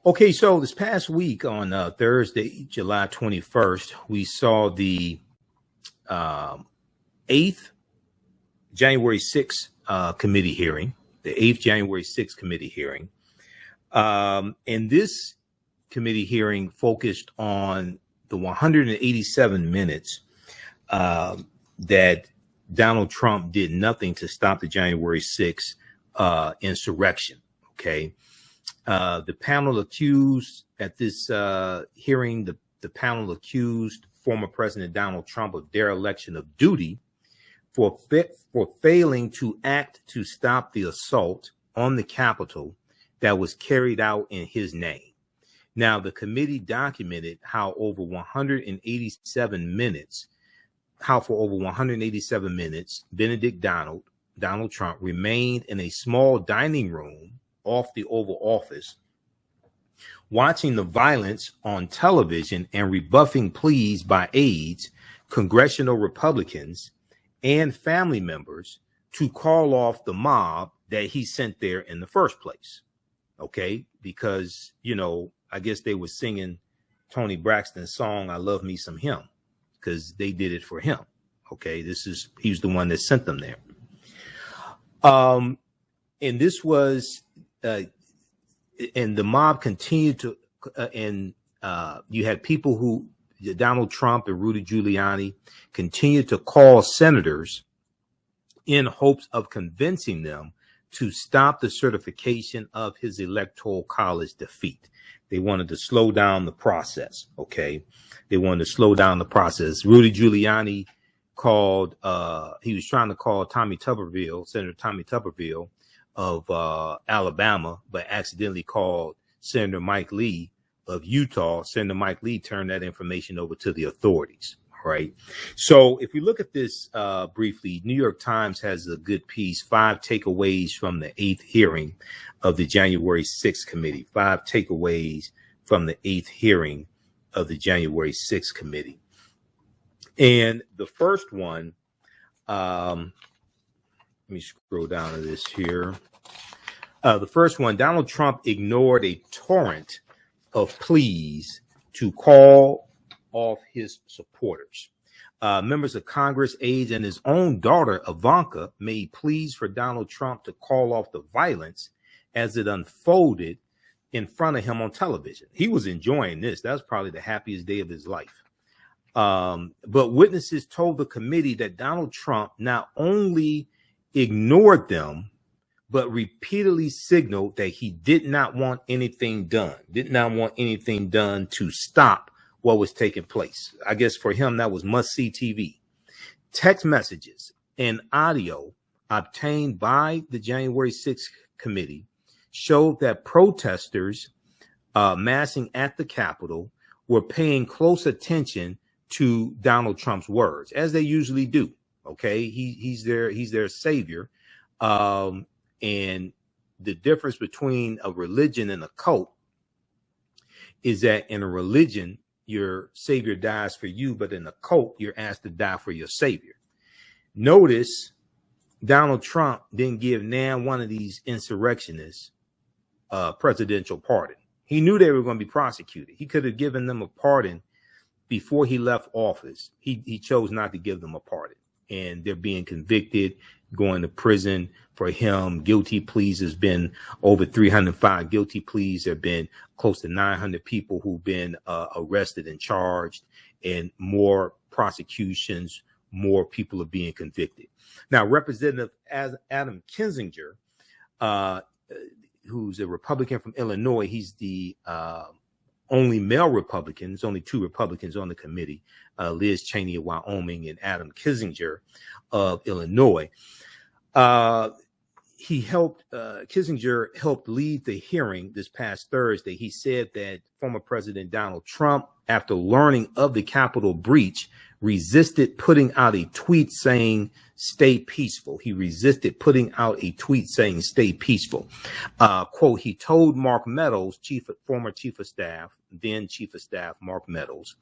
Okay, so this past week on Thursday, July 21st, we saw the 8th January 6th committee hearing, the 8th January 6th committee hearing. And this committee hearing focused on the 187 minutes that Donald Trump did nothing to stop the January 6th insurrection. Okay. The panel accused at this hearing, the panel accused former President Donald Trump of dereliction of duty for failing to act to stop the assault on the Capitol that was carried out in his name. Now, the committee documented how for over 187 minutes, Benedict Donald Trump remained in a small dining room off the Oval Office, watching the violence on television and rebuffing pleas by aides, congressional Republicans, and family members to call off the mob that he sent there in the first place. Okay, because, I guess they were singing Tony Braxton's song, I Love Me Some Him, because they did it for him. Okay, he's the one that sent them there. And this was, and the mob continued to, you had people who, Donald Trump and Rudy Giuliani, continued to call senators in hopes of convincing them to stop the certification of his electoral college defeat. They wanted to slow down the process. Okay. They wanted to slow down the process. Rudy Giuliani called, he was trying to call Senator Tommy Tuberville of Alabama, but accidentally called Senator Mike Lee of Utah. Senator Mike Lee turned that information over to the authorities. Right. So if we look at this briefly, New York Times has a good piece, 5 takeaways from the 8th hearing of the January 6th committee, 5 takeaways from the 8th hearing of the January 6th committee. And the first one, let me scroll down to this here. The first one, Donald Trump ignored a torrent of pleas to call off his supporters. Members of Congress, aides, and his own daughter, Ivanka, made pleas for Donald Trump to call off the violence as it unfolded in front of him on television. He was enjoying this. That was probably the happiest day of his life. But witnesses told the committee that Donald Trump not only ignored them, but repeatedly signaled that he did not want anything done, to stop what was taking place. I guess for him, that was must-see TV. Text messages and audio obtained by the January 6th committee showed that protesters massing at the Capitol were paying close attention to Donald Trump's words, as they usually do. Okay, he's their savior. And the difference between a religion and a cult is that in a religion, your savior dies for you, but in a cult, you're asked to die for your savior. Notice Donald Trump didn't give one of these insurrectionists a presidential pardon. He knew they were going to be prosecuted. He could have given them a pardon before he left office. He chose not to give them a pardon, and they're being convicted, going to prison for him. Guilty pleas has been over 305 guilty pleas. There have been close to 900 people who've been arrested and charged, and more prosecutions, more people are being convicted. Now, Representative Adam Kinzinger, who's a Republican from Illinois, he's the only male Republican. There's only 2 Republicans on the committee, Liz Cheney of Wyoming and Adam Kinzinger of Illinois. Kissinger helped lead the hearing this past Thursday. He said that former President Donald Trump, after learning of the Capitol breach, resisted putting out a tweet saying, stay peaceful. He resisted putting out a tweet saying, stay peaceful. Quote, he told Mark Meadows, former chief of staff, then chief of staff, Mark Meadows,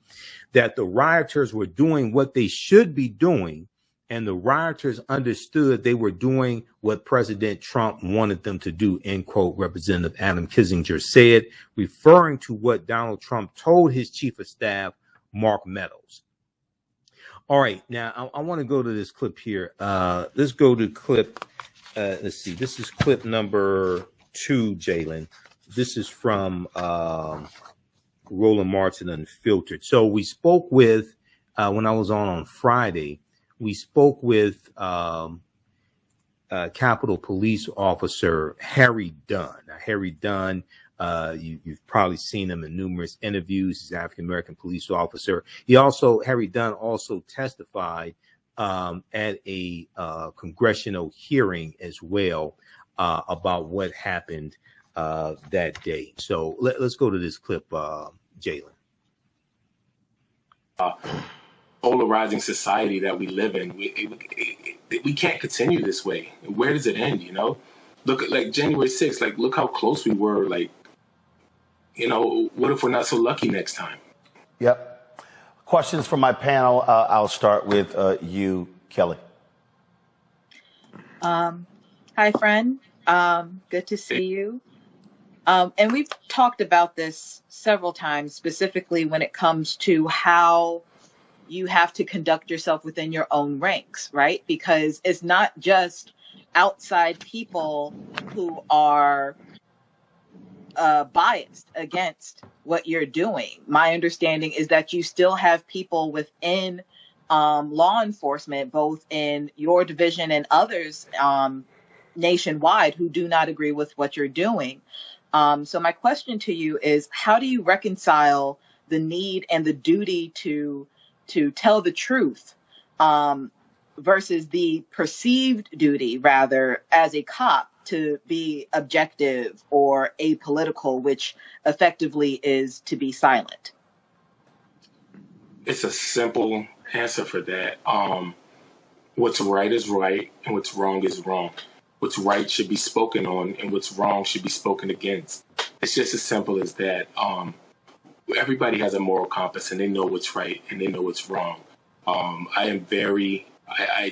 that the rioters were doing what they should be doing and the rioters understood they were doing what President Trump wanted them to do, end quote, Representative Adam Kinzinger said, referring to what Donald Trump told his chief of staff, Mark Meadows. All right, now I want to go to this clip here. Let's go to clip, let's see, this is clip number 2, Jalen. This is from Roland Martin Unfiltered. So we spoke with, when I was on Friday, we spoke with Capitol Police Officer Harry Dunn. Now, Harry Dunn, you've probably seen him in numerous interviews. He's an African-American police officer. Harry Dunn also testified at a congressional hearing as well about what happened that day. So let's go to this clip, Jalen. Polarizing society that we live in, we can't continue this way. Where does it end? Look at like January 6th. Like, look how close we were. Like, what if we're not so lucky next time? Yep. Questions from my panel. I'll start with you, Kelly. Hi, friend. Good to see you. And we've talked about this several times, specifically when it comes to how you have to conduct yourself within your own ranks, right? Because it's not just outside people who are biased against what you're doing. My understanding is that you still have people within law enforcement, both in your division and others nationwide, who do not agree with what you're doing. So my question to you is, how do you reconcile the need and the duty to tell the truth versus the perceived duty, rather, as a cop to be objective or apolitical, which effectively is to be silent? It's a simple answer for that. What's right is right and what's wrong is wrong. What's right should be spoken on and what's wrong should be spoken against. It's just as simple as that. Everybody has a moral compass and they know what's right and they know what's wrong. I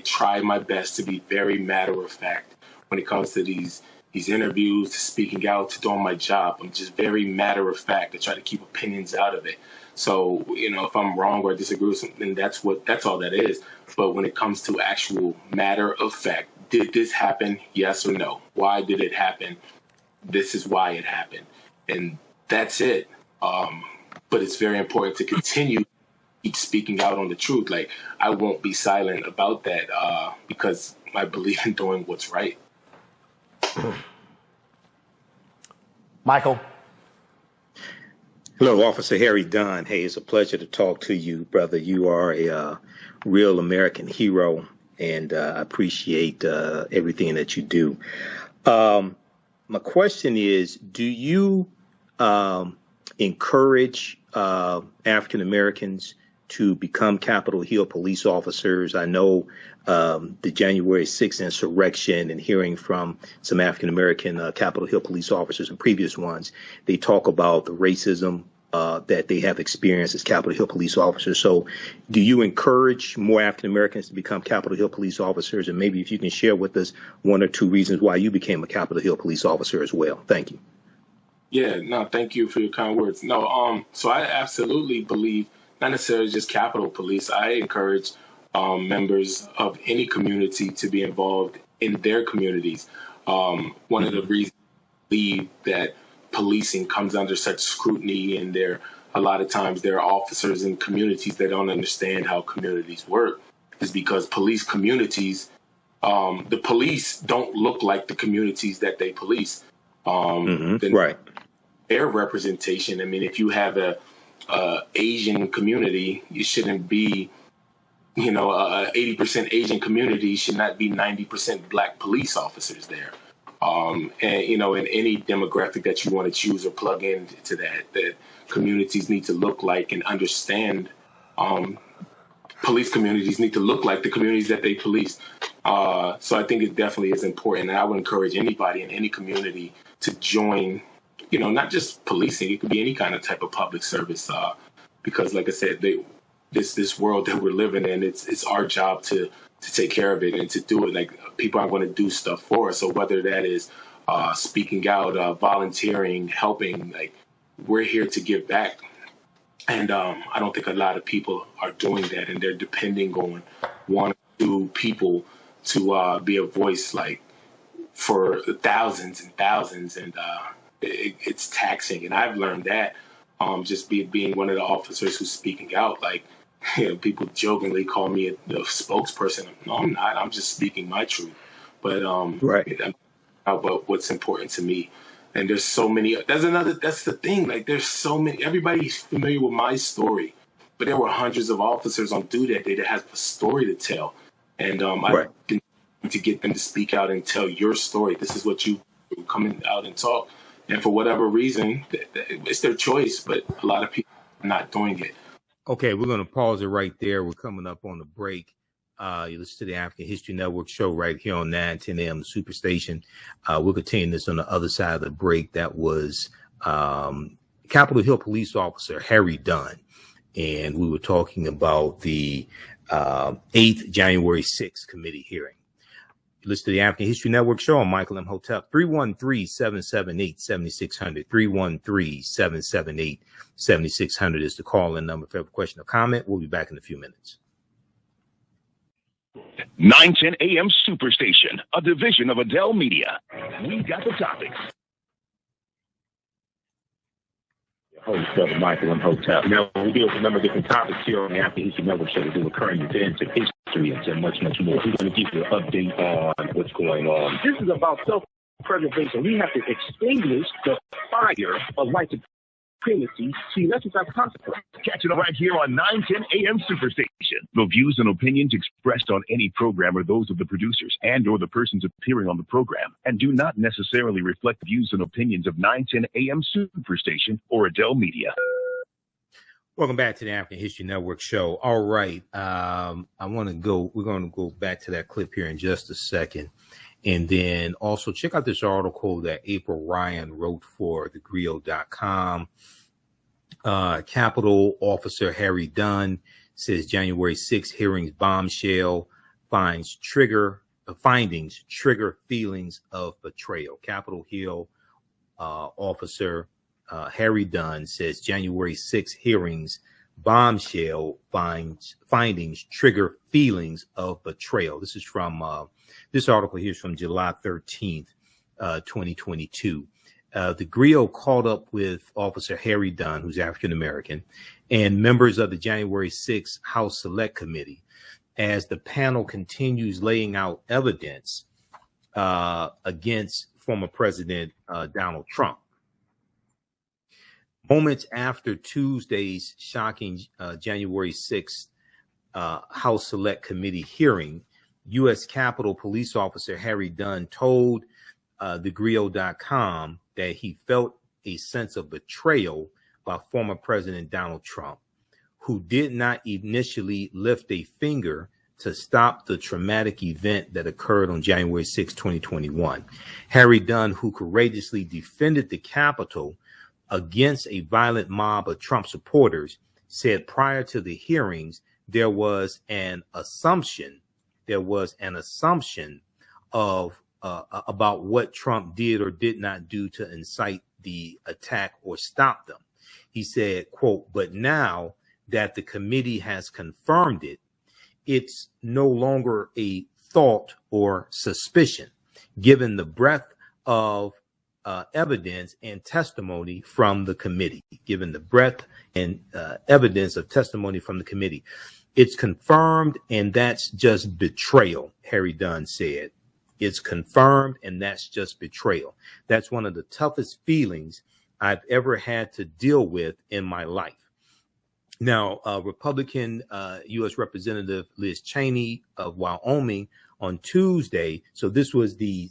try my best to be very matter of fact when it comes to these interviews, to speaking out, to doing my job. I'm just very matter of fact. I try to keep opinions out of it. So, if I'm wrong or disagree with something, that's all that is. But when it comes to actual matter of fact, did this happen? Yes or no? Why did it happen? This is why it happened. And that's it. But it's very important to continue to keep speaking out on the truth. Like, I won't be silent about that because I believe in doing what's right. Michael. Hello, Officer Harry Dunn. Hey, it's a pleasure to talk to you, brother. You are a real American hero, and I appreciate everything that you do. My question is, do you encourage African Americans to become Capitol Hill police officers? I know the January 6th insurrection, and hearing from some African American Capitol Hill police officers and previous ones, they talk about the racism that they have experienced as Capitol Hill police officers. So do you encourage more African Americans to become Capitol Hill police officers? And maybe if you can share with us 1 or 2 reasons why you became a Capitol Hill police officer as well. Thank you. Yeah, no, thank you for your kind words. No, so I absolutely believe, not necessarily just Capitol Police, I encourage members of any community to be involved in their communities. One of the reasons I believe that policing comes under such scrutiny, and a lot of times there are officers in communities that don't understand how communities work, is because police communities, the police don't look like the communities that they police. Right. Their representation. I mean, if you have a Asian community, you shouldn't be, 80% Asian community should not be 90% Black police officers there. And, in any demographic that you want to choose or plug into that communities need to look like and understand. Police communities need to look like the communities that they police. So I think it definitely is important. And I would encourage anybody in any community to join, not just policing. It could be any kind of type of public service, because like I said, this world that we're living in. It's our job to take care of it and to do it. Like, people are going to do stuff for us. So whether that is speaking out, volunteering, helping, like, we're here to give back. And I don't think a lot of people are doing that, and they're depending on one or two people to be a voice, like, for thousands and thousands, and it's taxing. And I've learned that just being one of the officers who's speaking out. Like, people jokingly call me a spokesperson. No, I'm not. I'm just speaking my truth. But Right. about what's important to me. And there's so many. That's the thing. Like, there's so many. Everybody's familiar with my story, but there were hundreds of officers on duty that day that has a story to tell. And Right. I've been to get them to speak out and tell your story. This is what you coming out and talk. And for whatever reason, it's their choice. But a lot of people are not doing it. Okay, we're going to pause it right there. We're coming up on the break. You listen to the African History Network show right here on 910 AM, the Superstation. We'll continue this on the other side of the break. That was Capitol Hill police officer Harry Dunn. And we were talking about the 8th January 6th committee hearing. You listen to the African History Network show on Michael Imhotep. 313-778-7600. 313-778-7600 is the call-in number for every question or comment. We'll be back in a few minutes. 910 AM Superstation, a division of Adele Media. We got the topics. Host Brother Michael Imhotep. Now, we deal with a number of different topics here on the African History Network show. We do current events and history and much, much more. We're going to give you an update on what's going on. This is about self-preservation. We have to extinguish the fire of white supremacy. See, that's without consequence. Catch it right here on 910 AM Superstation. The views and opinions expressed on any program are those of the producers and or the persons appearing on the program and do not necessarily reflect the views and opinions of 910 AM Superstation or Adele Media. Welcome back to the African History Network show. All right. We're going to go back to that clip here in just a second. And then also check out this article that April Ryan wrote for thegrio.com. Capitol Officer Harry Dunn says January 6 hearings bombshell findings trigger feelings of betrayal. Capitol Hill Officer Harry Dunn says January 6 hearings bombshell findings trigger feelings of betrayal. This is from this article here is from July 13th, 2022. The Grio caught up with Officer Harry Dunn, who's African American, and members of the January 6th House Select Committee as the panel continues laying out evidence against former President Donald Trump. Moments after Tuesday's shocking January 6th House Select Committee hearing, U.S. Capitol Police Officer Harry Dunn told thegrio.com that he felt a sense of betrayal by former President Donald Trump, who did not initially lift a finger to stop the traumatic event that occurred on January 6, 2021. Harry Dunn, who courageously defended the Capitol against a violent mob of Trump supporters, said prior to the hearings there was an assumption of about what Trump did or did not do to incite the attack or stop them. He said, quote, "But now that the committee has confirmed it, it's no longer a thought or suspicion, given the breadth of evidence and testimony from the committee, evidence of testimony from the committee. It's confirmed, and that's just betrayal," Harry Dunn said. It's confirmed, and that's just betrayal. That's one of the toughest feelings I've ever had to deal with in my life. Now, Republican U.S. Representative Liz Cheney of Wyoming on Tuesday. So this was the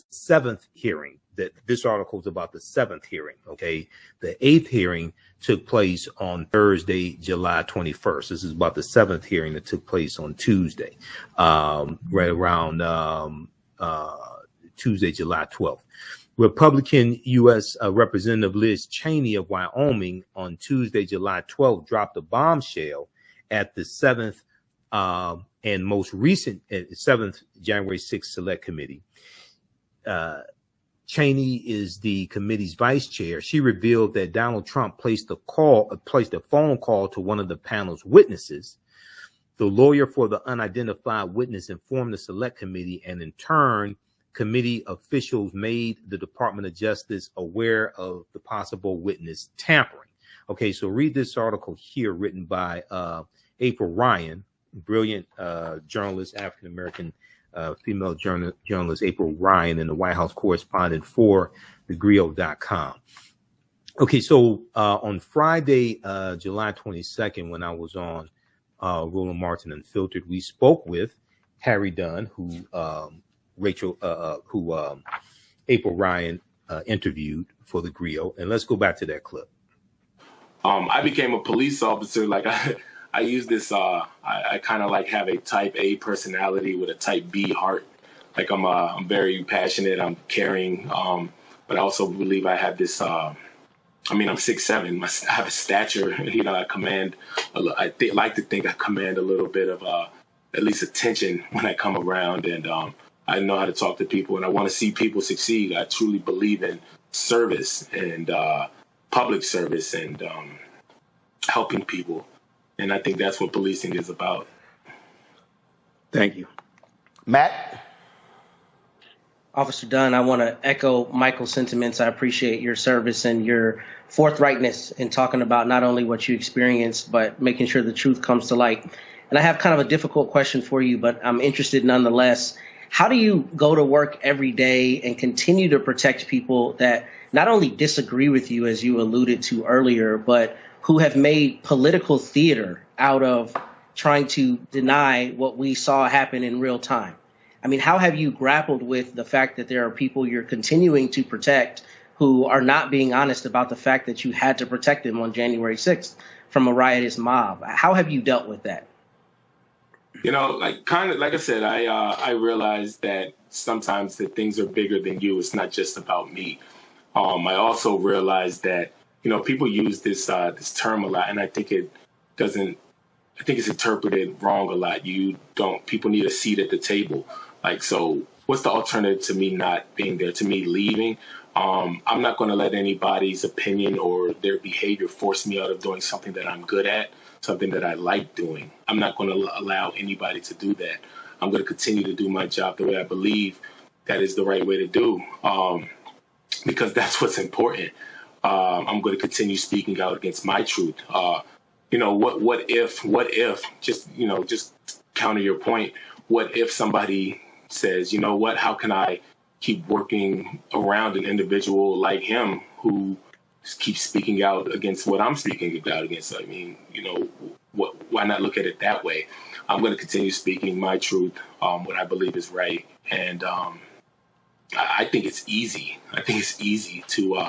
seventh hearing. That this article is about the seventh hearing. Okay, the eighth hearing took place on Thursday, July 21st. This is about the seventh hearing that took place on Tuesday, right around Tuesday, July 12th. Republican U.S. Representative Liz Cheney of Wyoming on Tuesday, July 12th, dropped a bombshell at the 7th and most recent 7th January 6th Select Committee. Cheney is the committee's vice chair. She revealed that Donald Trump placed a phone call to one of the panel's witnesses. The lawyer for the unidentified witness informed the Select Committee, and in turn, committee officials made the Department of Justice aware of the possible witness tampering. Okay, so read this article here written by April Ryan, brilliant journalist, African-American female journalist April Ryan, and the White House correspondent for thegrio.com. Okay, so on Friday, July 22nd, when I was on Roland Martin Unfiltered, we spoke with Harry Dunn, who April Ryan interviewed for the Griot. And let's go back to that clip. I became a police officer. Like I use this, I kind of like have a type A personality with a type B heart. Like I'm very passionate, I'm caring, but I also believe I have this, I'm 6'7", I have a stature, I command, like to think I command a little bit of at least attention when I come around, and I know how to talk to people, and I want to see people succeed. I truly believe in service and public service and helping people. And I think that's what policing is about. Thank you. Matt? Officer Dunn, I want to echo Michael's sentiments. I appreciate your service and your forthrightness in talking about not only what you experienced, but making sure the truth comes to light. And I have kind of a difficult question for you, but I'm interested nonetheless. How do you go to work every day and continue to protect people that not only disagree with you, as you alluded to earlier, but who have made political theater out of trying to deny what we saw happen in real time? I mean, how have you grappled with the fact that there are people you're continuing to protect who are not being honest about the fact that you had to protect them on January 6th from a riotous mob? How have you dealt with that? Like I said, I realized that sometimes that things are bigger than you. It's not just about me. I also realized that, people use this term a lot, and I think it's interpreted wrong a lot. People need a seat at the table. Like, so what's the alternative to me not being there, to me leaving? I'm not going to let anybody's opinion or their behavior force me out of doing something that I'm good at, something that I like doing. I'm not going to allow anybody to do that. I'm going to continue to do my job the way I believe that is the right way to do, because that's what's important. I'm going to continue speaking out against my truth. What if, just counter your point, what if somebody says, how can I keep working around an individual like him who keeps speaking out against what I'm speaking out against? I mean, why not look at it that way? I'm going to continue speaking my truth, what I believe is right. And I think it's easy. To,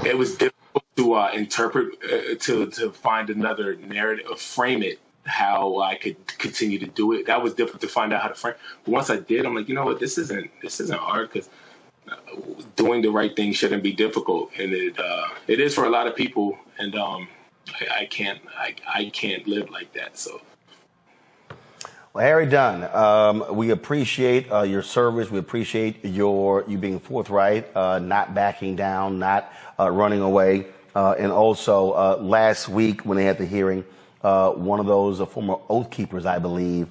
it was difficult to interpret, to find another narrative, frame it how I could continue to do it. That was difficult to find out how to frame. But once I did, I'm like, this isn't hard, because doing the right thing shouldn't be difficult, and it is for a lot of people, and I can't live like that. So. Well, Harry Dunn, we appreciate your service. We appreciate you being forthright, not backing down, not running away. And also, last week when they had the hearing, one of those former Oath Keepers, I believe,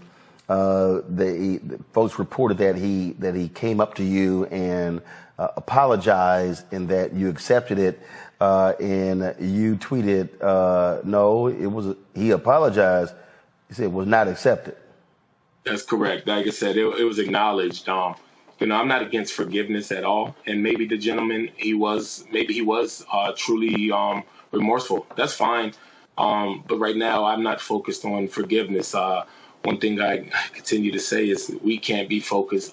the folks reported that he came up to you and apologized, and that you accepted it, and you tweeted, no, he apologized. He said it was not accepted. That's correct. Like I said, it was acknowledged. I'm not against forgiveness at all. And maybe the gentleman, he was truly remorseful. That's fine. But right now, I'm not focused on forgiveness. One thing I continue to say is I can't be focused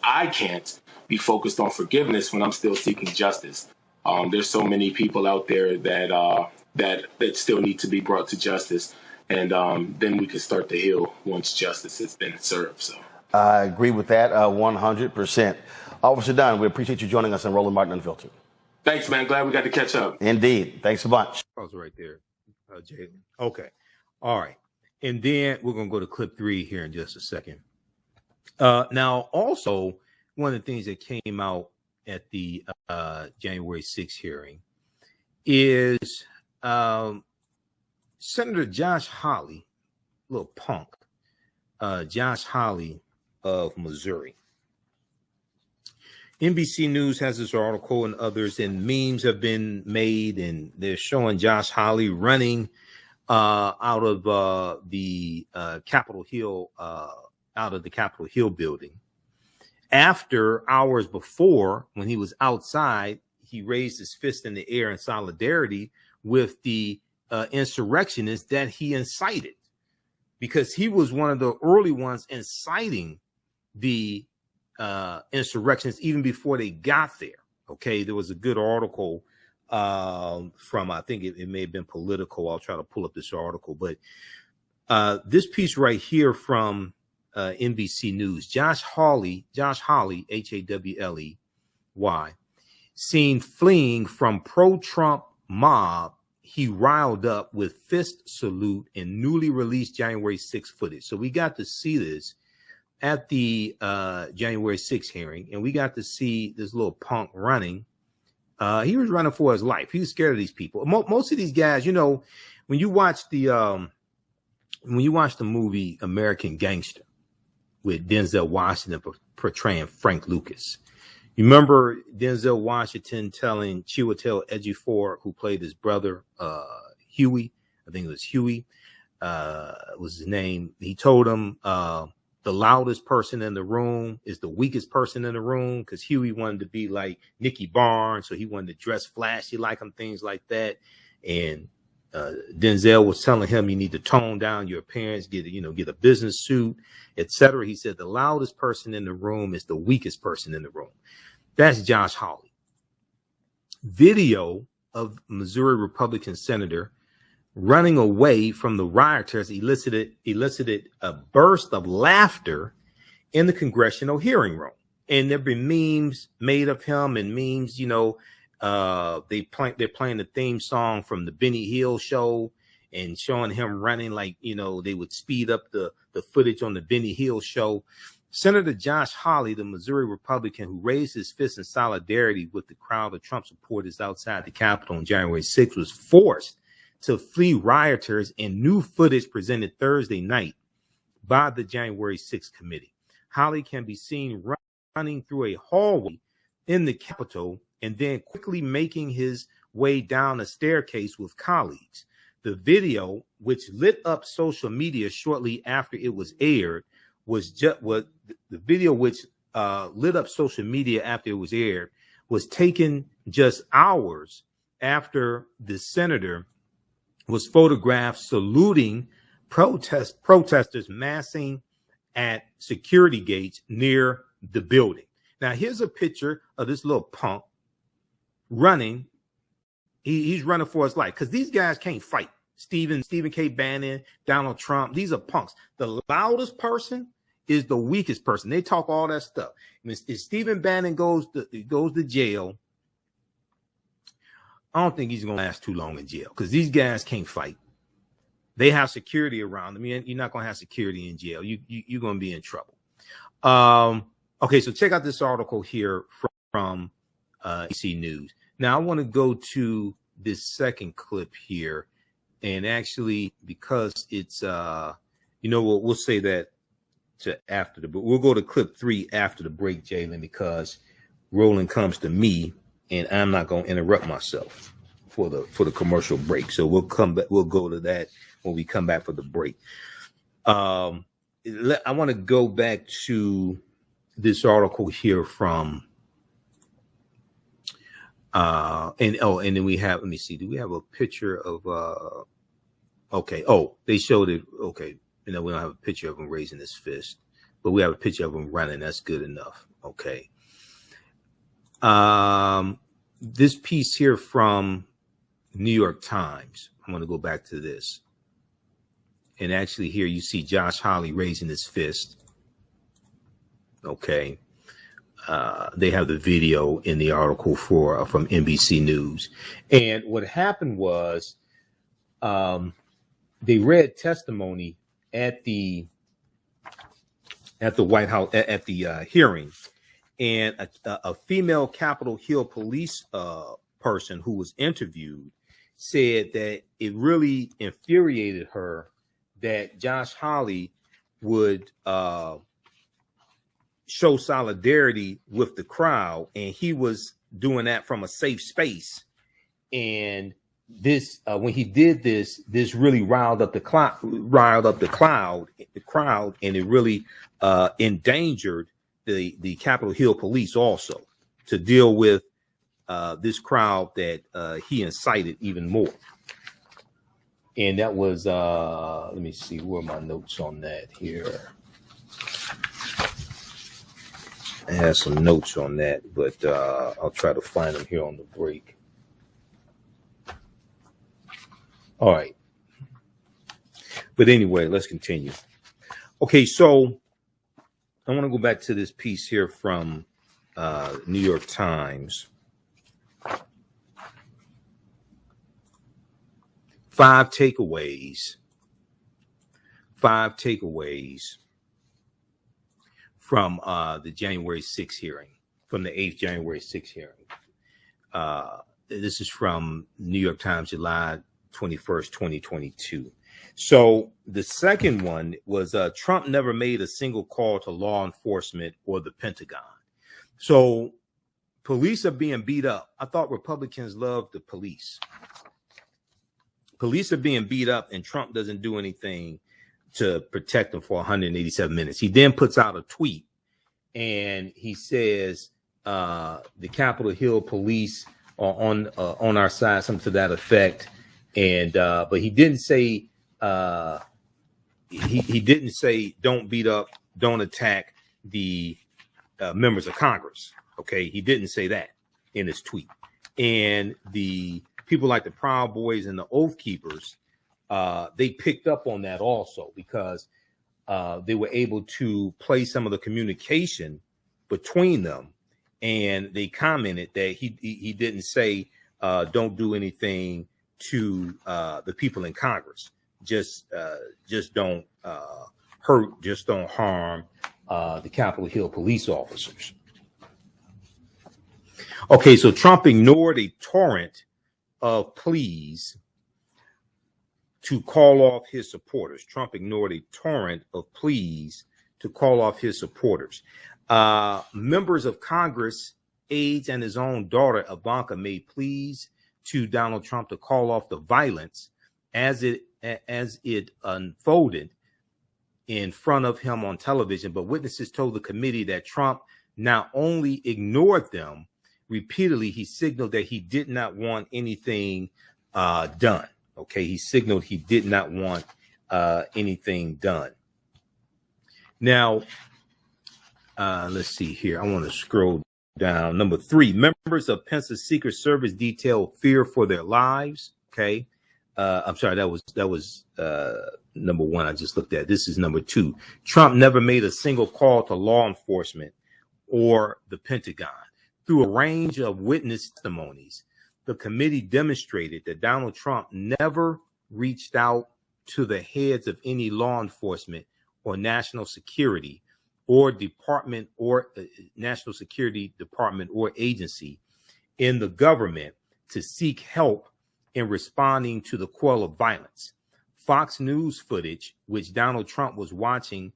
on forgiveness when I'm still seeking justice. There's so many people out there that still need to be brought to justice. And then we can start to heal once justice has been served. So I agree with that 100%. Officer Dunn, we appreciate you joining us on Roland Martin Unfiltered. Thanks, man. Glad we got to catch up. Indeed. Thanks a bunch. Pause right there, Jay. Okay. All right. And then we're going to go to clip 3 here in just a second. Now, also, one of the things that came out at the January 6th hearing is Senator Josh Hawley, little punk, Josh Hawley of Missouri. NBC News has this article and others, and memes have been made, and they're showing Josh Hawley running out of the Capitol Hill, out of the Capitol Hill building. After hours before, when he was outside, he raised his fist in the air in solidarity with the insurrectionists that he incited, because he was one of the early ones inciting the insurrectionists even before they got there. Okay, there was a good article from, I think it may have been Politico. I'll try to pull up this article, but this piece right here from NBC News, Josh Hawley, Hawley, seen fleeing from pro-Trump mob he riled up with fist salute in newly released January 6th footage. So we got to see this at the January 6th hearing, and we got to see this little punk running. He was running for his life. He was scared of these people. Most of these guys, you know, when you watch the movie American Gangster with Denzel Washington portraying Frank Lucas, you remember Denzel Washington telling Chiwetel Ejiofor, who played his brother Huey, I think it was Huey, was his name. He told him the loudest person in the room is the weakest person in the room, because Huey wanted to be like Nicky Barnes, so he wanted to dress flashy like him, things like that. And Denzel was telling him, you need to tone down your appearance, get a business suit, etc. He said the loudest person in the room is the weakest person in the room. That's Josh Hawley. Video of Missouri Republican senator running away from the rioters elicited a burst of laughter in the congressional hearing room. And there've been memes made of him, and memes, you know, they're playing the theme song from the Benny Hill show and showing him running like, you know, they would speed up the footage on the Benny Hill show. Senator Josh Hawley, the Missouri Republican who raised his fist in solidarity with the crowd of Trump supporters outside the Capitol on January 6th, was forced to flee rioters in new footage presented Thursday night by the January 6th committee. Hawley can be seen running through a hallway in the Capitol and then quickly making his way down a staircase with colleagues. The video, which lit up social media shortly after it was aired, was taken just hours after the senator was photographed saluting protesters massing at security gates near the building. Now, here's a picture of this little punk running. He's running for his life because these guys can't fight. Stephen K. Bannon, Donald Trump, these are punks. The loudest person is the weakest person. They talk all that stuff. If Stephen Bannon goes to jail, I don't think he's going to last too long in jail because these guys can't fight. They have security around them. You're not going to have security in jail. You're going to be in trouble. Okay, so check out this article here from ABC News. Now, I want to go to this second clip here. And actually, because it's, we'll say that to after the, we'll go to clip 3 after the break, Jalen, because Roland comes to me and I'm not going to interrupt myself for the commercial break. So we'll come back. We'll go to that when we come back for the break. I want to go back to this article here from, and then we have, let me see, do we have a picture of, okay. Oh, they showed it. Okay. We don't have a picture of him raising his fist, but we have a picture of him running. That's good enough. Okay. This piece here from New York Times, I'm going to go back to this. And actually here you see Josh Hawley raising his fist. Okay. They have the video in the article from NBC News. And what happened was, they read testimony at the White House at the hearing, and a female Capitol Hill police person who was interviewed said that it really infuriated her that Josh Hawley would show solidarity with the crowd, and he was doing that from a safe space. And this, when he did this really riled up the crowd, and it really endangered the Capitol Hill police also to deal with this crowd that he incited even more. And that was, let me see, where are my notes on that here? I have some notes on that, but I'll try to find them here on the break. All right. But anyway, let's continue. Okay, so I want to go back to this piece here from New York Times. 5 takeaways from the January 6th hearing, from the 8th January 6th hearing. This is from New York Times, July 21st, 2022. So the second one was Trump never made a single call to law enforcement or the Pentagon. So police are being beat up. I thought Republicans loved the police. Police are being beat up, and Trump doesn't do anything to protect them for 187 minutes. He then puts out a tweet, and he says the Capitol Hill police are on our side, something to that effect. And but he didn't say he didn't say don't beat up, don't attack the members of Congress. Okay, he didn't say that in his tweet. And the people like the Proud Boys and the Oath Keepers, they picked up on that also, because they were able to play some of the communication between them, and they commented that he didn't say don't do anything to the people in Congress. Just don't hurt, just don't harm the Capitol Hill police officers. Okay, so Trump ignored a torrent of pleas to call off his supporters. Trump ignored a torrent of pleas to call off his supporters. Members of Congress, aides, and his own daughter, Ivanka, made pleas to Donald Trump to call off the violence as it unfolded in front of him on television. But witnesses told the committee that Trump not only ignored them, repeatedly, he signaled that he did not want anything done. Okay, he signaled he did not want anything done. Now, let's see here. I want to scroll down. Number 3, members of Pence's Secret Service detailed fear for their lives. Okay, I'm sorry, that was number 1. I just looked at. This is number 2. Trump never made a single call to law enforcement or the Pentagon. Through a range of witness testimonies, the committee demonstrated that Donald Trump never reached out to the heads of any law enforcement or national security department or national security department or agency in the government to seek help in responding to the quell of violence. Fox News footage, which Donald Trump was watching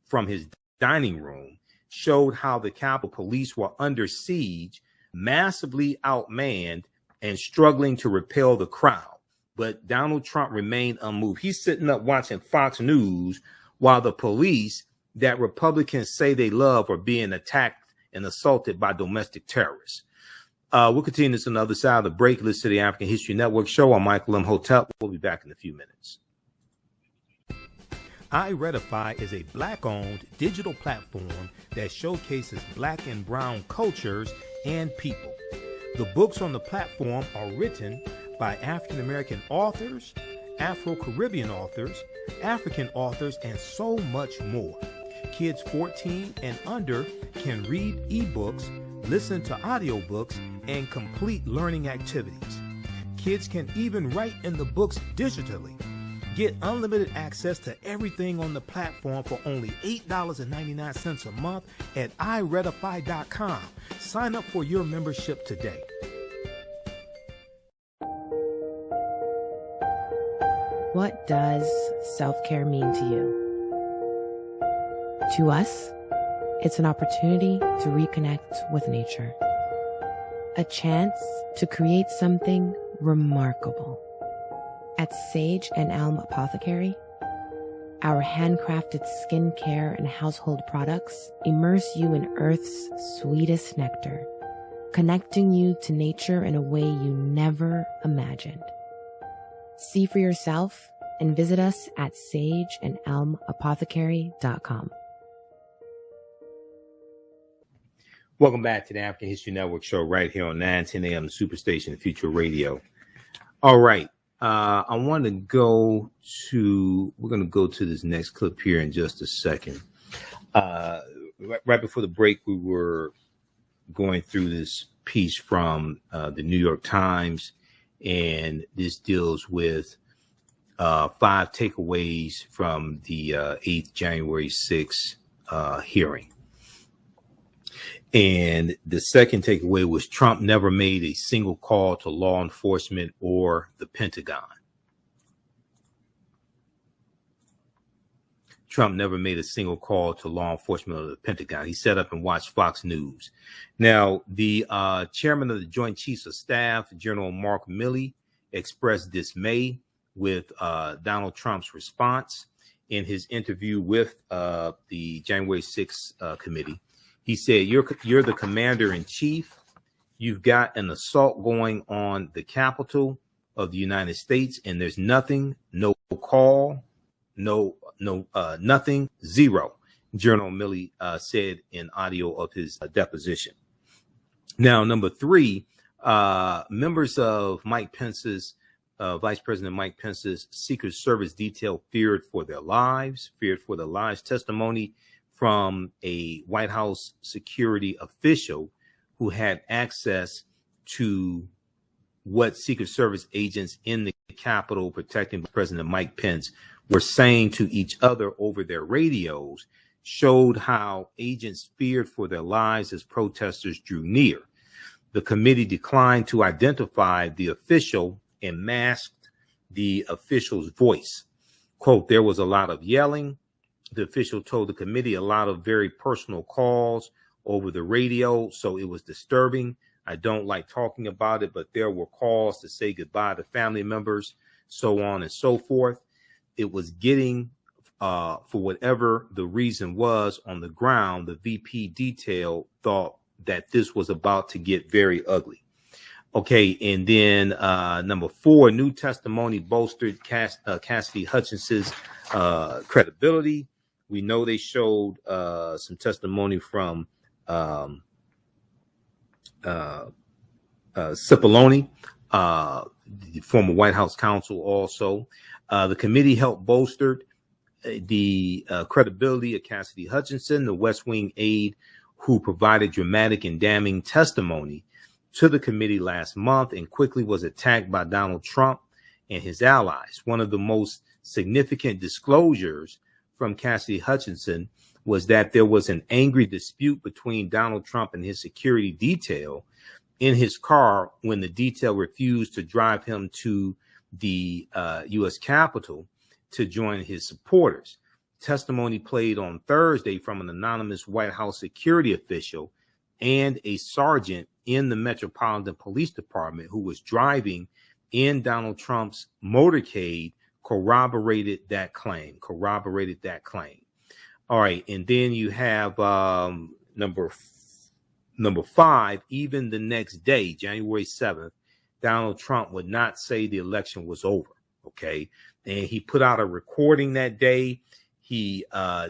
from his dining room, showed how the Capitol Police were under siege, massively outmanned, and struggling to repel the crowd. But Donald Trump remained unmoved. He's sitting up watching Fox News while the police that Republicans say they love are being attacked and assaulted by domestic terrorists. We'll continue this on the other side of the break. Listen to the African History Network show. I'm Michael Imhotep. We'll be back in a few minutes. iRedify is a Black-owned digital platform that showcases Black and Brown cultures and people. The books on the platform are written by African-American authors, Afro-Caribbean authors, African authors, and so much more. Kids 14 and under can read ebooks, listen to audiobooks, and complete learning activities. Kids can even write in the books digitally. Get unlimited access to everything on the platform for only $8.99 a month at iRedify.com. Sign up for your membership today. What does self-care mean to you? To us, it's an opportunity to reconnect with nature. A chance to create something remarkable. At Sage and Elm Apothecary, our handcrafted skincare and household products immerse you in Earth's sweetest nectar, connecting you to nature in a way you never imagined. See for yourself and visit us at sageandelmapothecary.com. Welcome back to the African History Network show right here on 910 AM Superstation Future Radio. All right. We're going to go to this next clip here in just a second. Right before the break, we were going through this piece from the New York Times, and this deals with 5 takeaways from the 8th January 6th hearing. And the second takeaway was Trump never made a single call to law enforcement or the Pentagon. Trump never made a single call to law enforcement or the Pentagon. He sat up and watched Fox News. Now, the chairman of the Joint Chiefs of Staff, General Mark Milley, expressed dismay with Donald Trump's response in his interview with the January 6th committee. He said, you're the commander in chief. You've got an assault going on the Capitol of the United States, and there's nothing, no call, nothing, zero. General Milley said in audio of his deposition. Now, number 3, members of Mike Pence's, Vice President Mike Pence's Secret Service detail feared for their lives. Testimony from a White House security official who had access to what Secret Service agents in the Capitol protecting President Mike Pence were saying to each other over their radios showed how agents feared for their lives as protesters drew near. The committee declined to identify the official and masked the official's voice. Quote, there was a lot of yelling. The official told the committee a lot of very personal calls over the radio, so it was disturbing. I don't like talking about it, but there were calls to say goodbye to family members, so on and so forth. It was getting, for whatever the reason was on the ground, the VP detail thought that this was about to get very ugly. Okay, and then number 4, new testimony bolstered Cassidy Hutchinson's credibility. We know they showed some testimony from Cipollone, the former White House counsel also. The committee helped bolster the credibility of Cassidy Hutchinson, the West Wing aide who provided dramatic and damning testimony to the committee last month and quickly was attacked by Donald Trump and his allies. One of the most significant disclosures from Cassidy Hutchinson was that there was an angry dispute between Donald Trump and his security detail in his car when the detail refused to drive him to the U.S. Capitol to join his supporters. Testimony played on Thursday from an anonymous White House security official and a sergeant in the Metropolitan Police Department who was driving in Donald Trump's motorcade corroborated that claim. All right. And then you have number 5, even the next day, January 7th, Donald Trump would not say the election was over. Okay. And he put out a recording that day. He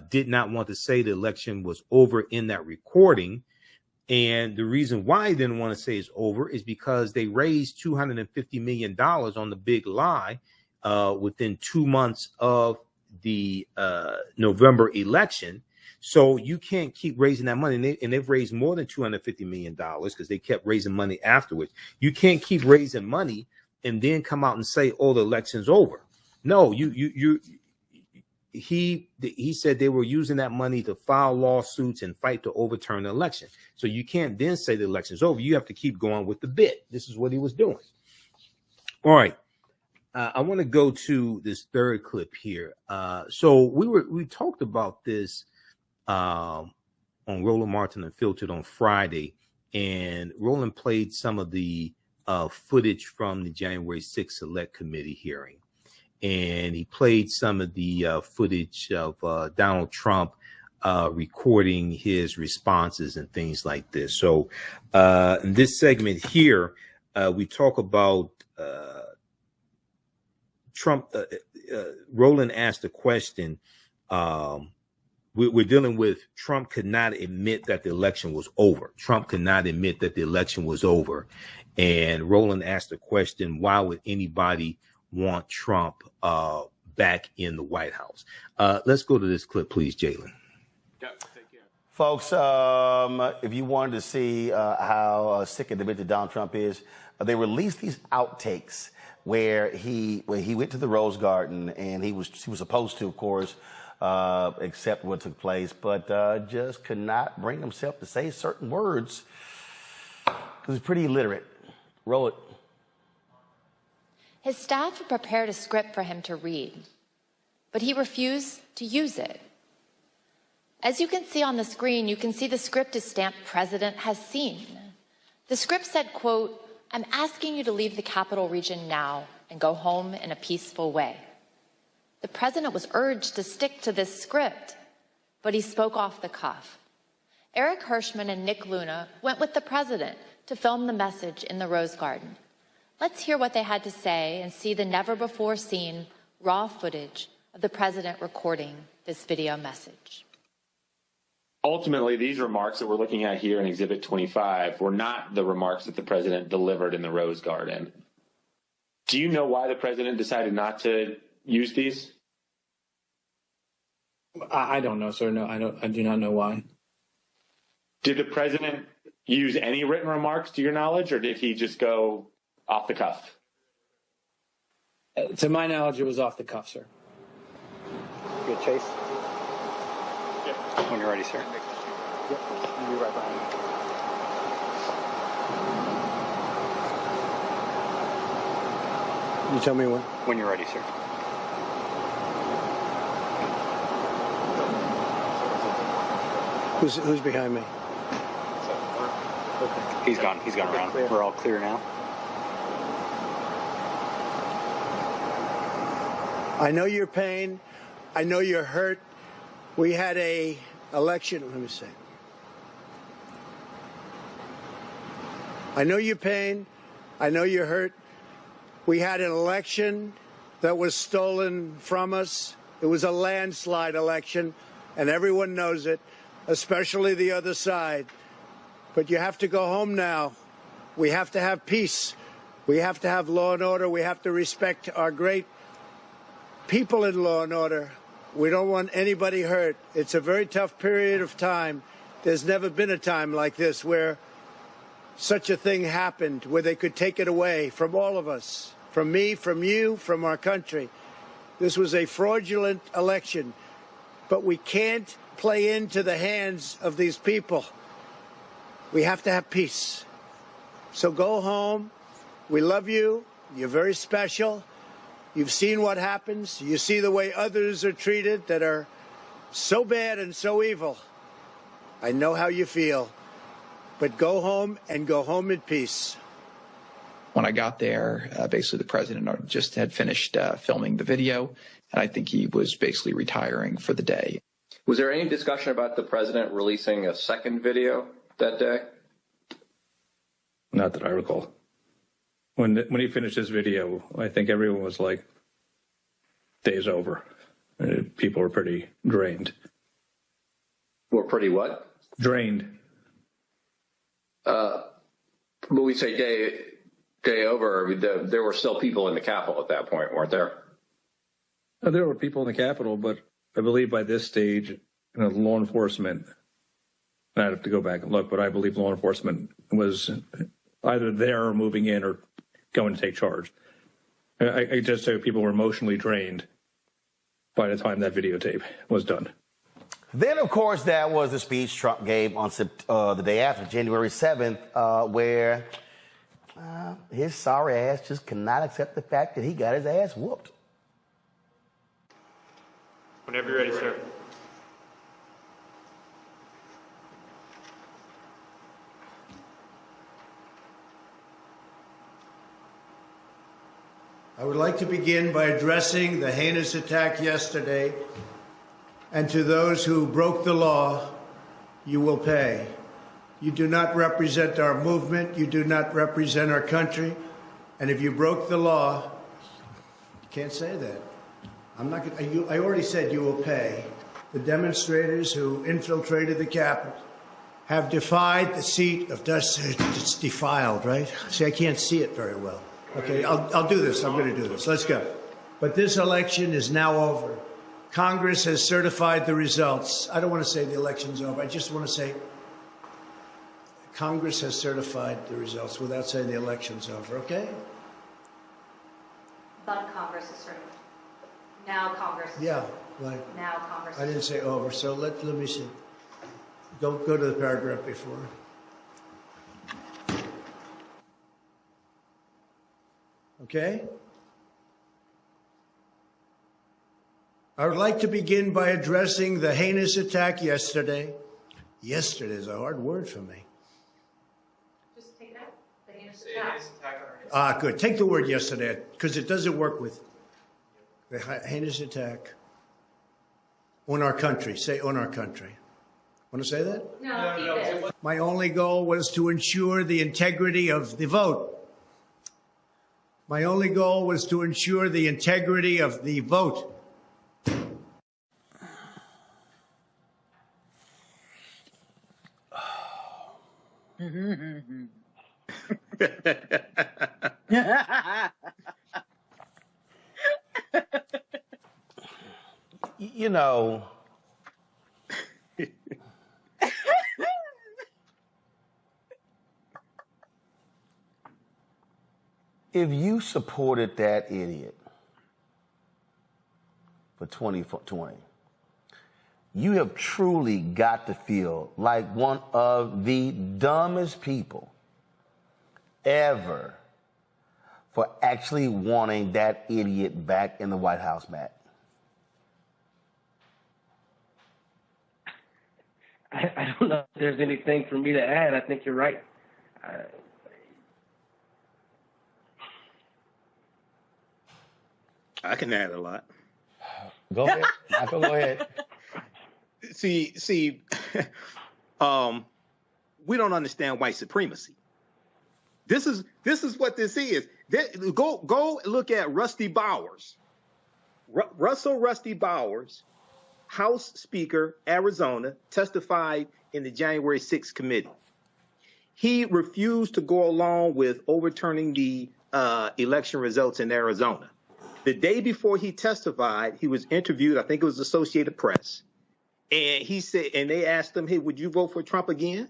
did not want to say the election was over in that recording. And the reason why he didn't want to say it's over is because they raised $250 million on the big lie within 2 months of the November election. So you can't keep raising that money. And they've raised more than $250 million because they kept raising money afterwards. You can't keep raising money and then come out and say, oh, the election's over. No, he said they were using that money to file lawsuits and fight to overturn the election. So you can't then say the election's over. You have to keep going with the bit. This is what he was doing. All right. I want to go to this third clip here. So we talked about this on Roland Martin Unfiltered on Friday, and Roland played some of the footage from the January 6th Select Committee hearing. And he played some of the footage of Donald Trump recording his responses and things like this. So in this segment here, we talk about Trump. Roland asked a question. We're dealing with Trump could not admit that the election was over. Trump could not admit that the election was over. And Roland asked the question, why would anybody want Trump back in the White House? Let's go to this clip, please, Jalen. Yeah, take care. Folks, if you wanted to see how sick and demented Donald Trump is, they released these outtakes where he went to the Rose Garden, and he was supposed to, of course, accept what took place, but just could not bring himself to say certain words because he's pretty illiterate. Roll it. His staff had prepared a script for him to read, but he refused to use it. As you can see on the screen, you can see the script is stamped "President has seen." The script said, quote, "I'm asking you to leave the capital region now and go home in a peaceful way." The president was urged to stick to this script, but he spoke off the cuff. Eric Hirschman and Nick Luna went with the president to film the message in the Rose Garden. Let's hear what they had to say and see the never-before-seen raw footage of the president recording this video message. Ultimately, these remarks that we're looking at here in Exhibit 25 were not the remarks that the president delivered in the Rose Garden. Do you know why the president decided not to use these? I don't know, sir. No, I do not know why. Did the president use any written remarks to your knowledge, or did he just go off the cuff? To my knowledge, it was off the cuff, sir. Good, Chase? Yep. When you're ready, sir. Yep, I'll be right behind you. You tell me when? When you're ready, sir. Who's behind me? Okay. He's gone around. Clear. We're all clear now. I know your pain. I know you're hurt. We had a election. Let me see. I know your pain. I know you're hurt. We had an election that was stolen from us. It was a landslide election, and everyone knows it, especially the other side. But you have to go home now. We have to have peace. We have to have law and order. We have to respect our great people in law and order. We don't want anybody hurt. It's a very tough period of time. There's never been a time like this where such a thing happened, where they could take it away from all of us, from me, from you, from our country. This was a fraudulent election, but we can't play into the hands of these people. We have to have peace. So go home. We love you. You're very special. You've seen what happens. You see the way others are treated that are so bad and so evil. I know how you feel. But go home and go home in peace. When I got there, basically the president just had finished filming the video, and I think he was basically retiring for the day. Was there any discussion about the president releasing a second video that day? Not that I recall. When he finished his video, I think everyone was like, day's over. People were pretty drained. Were pretty what? Drained. But we say day over, there were still people in the Capitol at that point, weren't there? There were people in the Capitol, but I believe by this stage, law enforcement, and I'd have to go back and look, but I believe law enforcement was either there or moving in or going to take charge. I just say people were emotionally drained by the time that videotape was done. Then, of course, that was the speech Trump gave on the day after, January 7th, where his sorry ass just cannot accept the fact that he got his ass whooped. Whenever you're ready, sir. I would like to begin by addressing the heinous attack yesterday, and to those who broke the law, you will pay. You do not represent our movement, you do not represent our country, and if you broke the law, you can't say that. I already said you will pay. The demonstrators who infiltrated the Capitol have defied the seat of justice. It's defiled, right? See, I can't see it very well. Okay, I'll do this. I'm going to do this. Let's go. But this election is now over. Congress has certified the results. I don't want to say the election's over. I just want to say Congress has certified the results without saying the election's over, okay? But Congress is certified. Now Congress is Yeah, certified. right. Now Congress I didn't say over, so let me see. Go to the paragraph before. Okay? I would like to begin by addressing the heinous attack yesterday. Yesterday is a hard word for me. Just take it out. The heinous attack. Ah, good. Take the word yesterday, because it doesn't work with the heinous attack on our country. Say on our country. Want to say that? No, keep it. My only goal was to ensure the integrity of the vote. My only goal was to ensure the integrity of the vote. You know, if you supported that idiot for 2020, you have truly got to feel like one of the dumbest people ever for actually wanting that idiot back in the White House, Matt. I don't know if there's anything for me to add. I think you're right. I can add a lot. Go ahead. Michael, go ahead. See, we don't understand white supremacy. This is what this is. Go look at Rusty Bowers. Russell Rusty Bowers, House Speaker, Arizona, testified in the January 6th committee. He refused to go along with overturning the election results in Arizona. The day before he testified, he was interviewed, I think it was Associated Press, and he said, and they asked him, hey, would you vote for Trump again?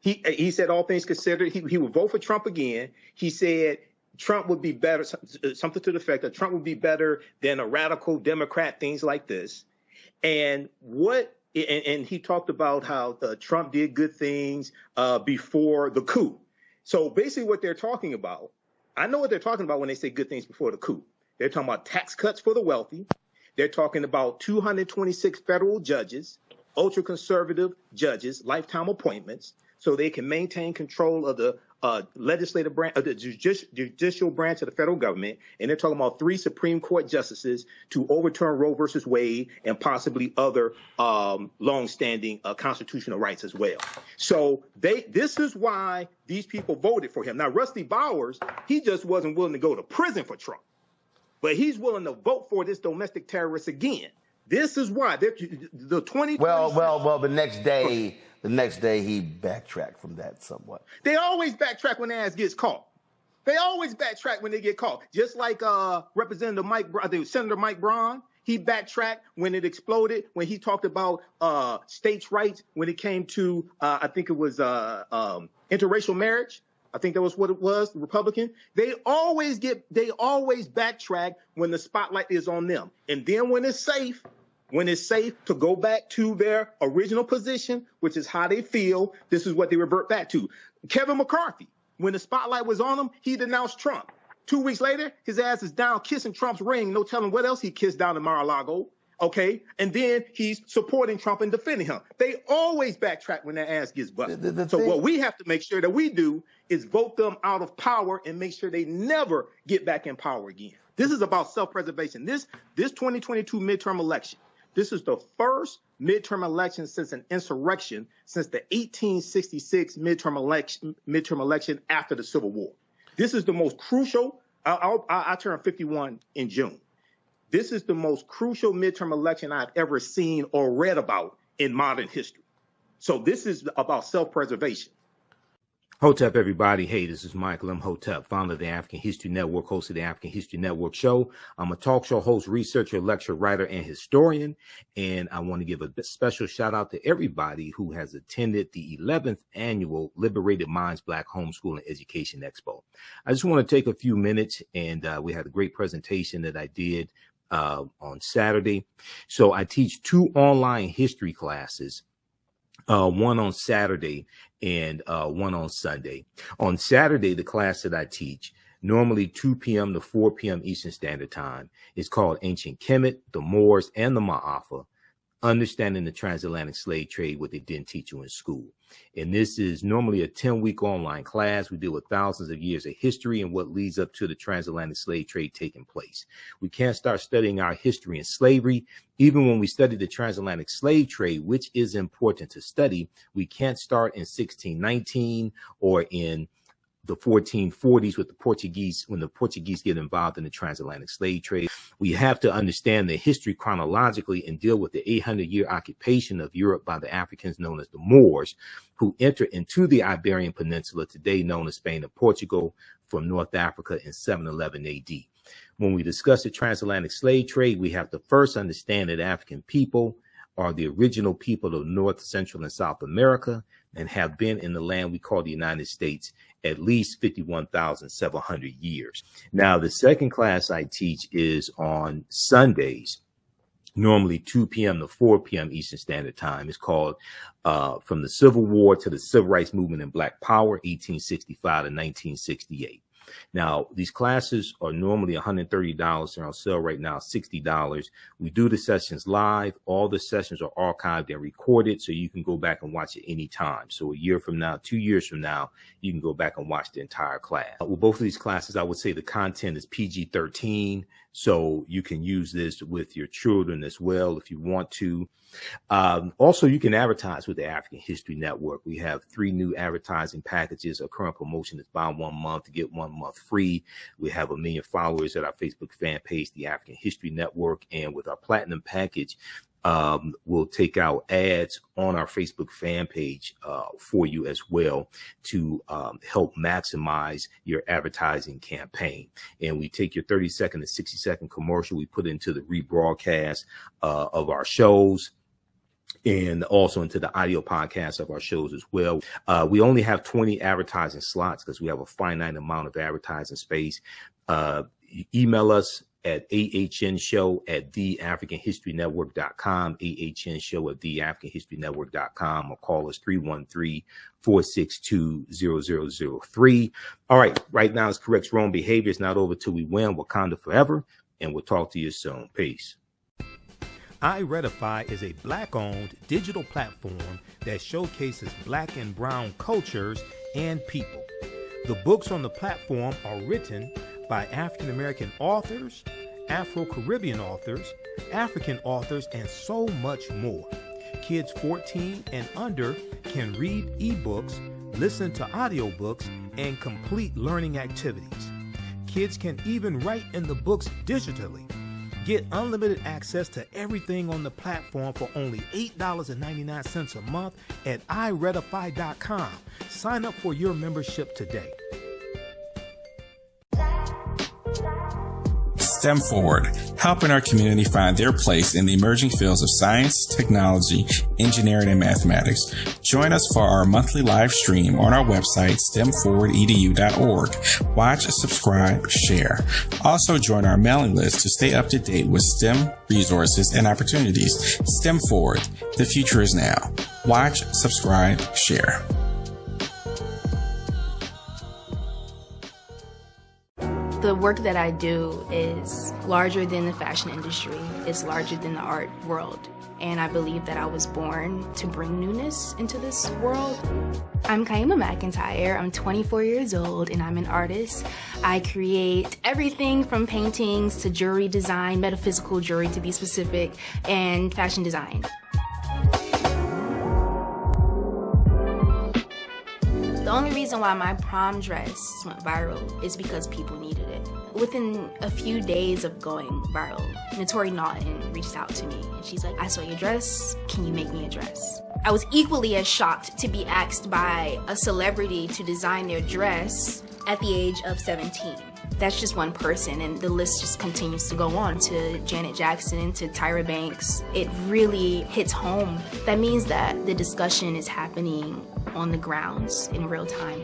He said, all things considered, he would vote for Trump again. He said Trump would be better, something to the effect that Trump would be better than a radical Democrat, things like this. And he talked about how Trump did good things before the coup. So basically what they're talking about, I know what they're talking about when they say good things before the coup. They're talking about tax cuts for the wealthy. They're talking about 226 federal judges, ultra-conservative judges, lifetime appointments, so they can maintain control of the legislative branch, of the judicial branch of the federal government. And they're talking about 3 Supreme Court justices to overturn Roe versus Wade and possibly other long-standing constitutional rights as well. So this is why these people voted for him. Now, Rusty Bowers, he just wasn't willing to go to prison for Trump, but he's willing to vote for this domestic terrorist again. This is why the 2020. Well. The next day he backtracked from that somewhat. They always backtrack when their ass gets caught. They always backtrack when they get caught. Just like Representative Senator Mike Braun, he backtracked when it exploded, when he talked about states' rights when it came to I think it was interracial marriage. I think that was what it was, the Republican. They always backtrack when the spotlight is on them. And then when it's safe to go back to their original position, which is how they feel, this is what they revert back to. Kevin McCarthy, when the spotlight was on him, he denounced Trump. 2 weeks later, his ass is down kissing Trump's ring. No telling what else he kissed down in Mar-a-Lago. Okay, and then he's supporting Trump and defending him. They always backtrack when their ass gets busted. So what we have to make sure that we do is vote them out of power and make sure they never get back in power again. This is about self-preservation. This 2022 midterm election, this is the first midterm election since an insurrection, since the 1866 midterm election after the Civil War. This is the most crucial. I turn 51 in June. This is the most crucial midterm election I've ever seen or read about in modern history. So this is about self-preservation. Hotep, everybody. Hey, this is Michael Imhotep, founder of the African History Network, host of the African History Network show. I'm a talk show host, researcher, lecturer, writer, and historian. And I want to give a special shout out to everybody who has attended the 11th annual Liberated Minds Black Homeschool and Education Expo. I just want to take a few minutes, and we had a great presentation that I did on Saturday. So I teach 2 online history classes. One on Saturday and one on Sunday. On Saturday, the class that I teach, normally 2 p.m. to 4 p.m. Eastern Standard Time, is called Ancient Kemet, the Moors, and the Ma'afa, Understanding the Transatlantic Slave Trade, what they didn't teach you in school. And this is normally a 10-week online class. We deal with thousands of years of history and what leads up to the transatlantic slave trade taking place. We can't start studying our history in slavery. Even when we study the transatlantic slave trade, which is important to study, we can't start in 1619 or in the 1440s with the Portuguese, when the Portuguese get involved in the transatlantic slave trade. We have to understand the history chronologically and deal with the 800-year occupation of Europe by the Africans known as the Moors, who entered into the Iberian Peninsula, today known as Spain and Portugal, from North Africa in 711 AD. When we discuss the transatlantic slave trade, we have to first understand that African people are the original people of North, Central, and South America and have been in the land we call the United States at least 51,700 years. Now, the second class I teach is on Sundays, normally 2 p.m. to 4 p.m. Eastern Standard Time. It's called From the Civil War to the Civil Rights Movement and Black Power, 1865 to 1968. Now, these classes are normally $130. They're on sale right now, $60. We do the sessions live. All the sessions are archived and recorded, so you can go back and watch it anytime. So a year from now, 2 years from now, you can go back and watch the entire class. With both of these classes, I would say the content is PG-13, so you can use this with your children as well if you want to. Also, you can advertise with the African History Network. We have 3 new advertising packages. Our current promotion is buy 1 month to get 1 month free. We have 1 million followers at our Facebook fan page, the African History Network. And with our platinum package, we'll take out ads on our Facebook fan page for you as well to help maximize your advertising campaign. And we take your 30-second to 60-second commercial, we put into the rebroadcast of our shows, and also into the audio podcast of our shows as well. We only have 20 advertising slots because we have a finite amount of advertising space. Email us at TheAHNShow@TheAfricanHistoryNetwork.com, TheAHNShow@TheAfricanHistoryNetwork.com, or call us 313-462-0003. All right, right now it's corrects wrong behavior. It's not over till we win. Wakanda forever, and we'll talk to you soon. Peace. iRedify is a Black-owned digital platform that showcases Black and Brown cultures and people. The books on the platform are written by African-American authors, Afro-Caribbean authors, African authors, and so much more. Kids 14 and under can read ebooks, listen to audiobooks, and complete learning activities. Kids can even write in the books digitally. Get unlimited access to everything on the platform for only $8.99 a month at iRedify.com. Sign up for your membership today. STEM Forward, helping our community find their place in the emerging fields of science, technology, engineering, and mathematics. Join us for our monthly live stream on our website, stemforwardedu.org. Watch, subscribe, share. Also join our mailing list to stay up to date with STEM resources and opportunities. STEM Forward. The future is now. Watch, subscribe, share. The work that I do is larger than the fashion industry. It's larger than the art world. And I believe that I was born to bring newness into this world. I'm Kaima McIntyre. I'm 24 years old and I'm an artist. I create everything from paintings to jewelry design, metaphysical jewelry to be specific, and fashion design. The only reason why my prom dress went viral is because people needed it. Within a few days of going viral, Notori Naughton reached out to me and she's like, I saw your dress, can you make me a dress? I was equally as shocked to be asked by a celebrity to design their dress at the age of 17. That's just one person, and the list just continues to go on to Janet Jackson, to Tyra Banks. It really hits home. That means that the discussion is happening on the grounds in real time.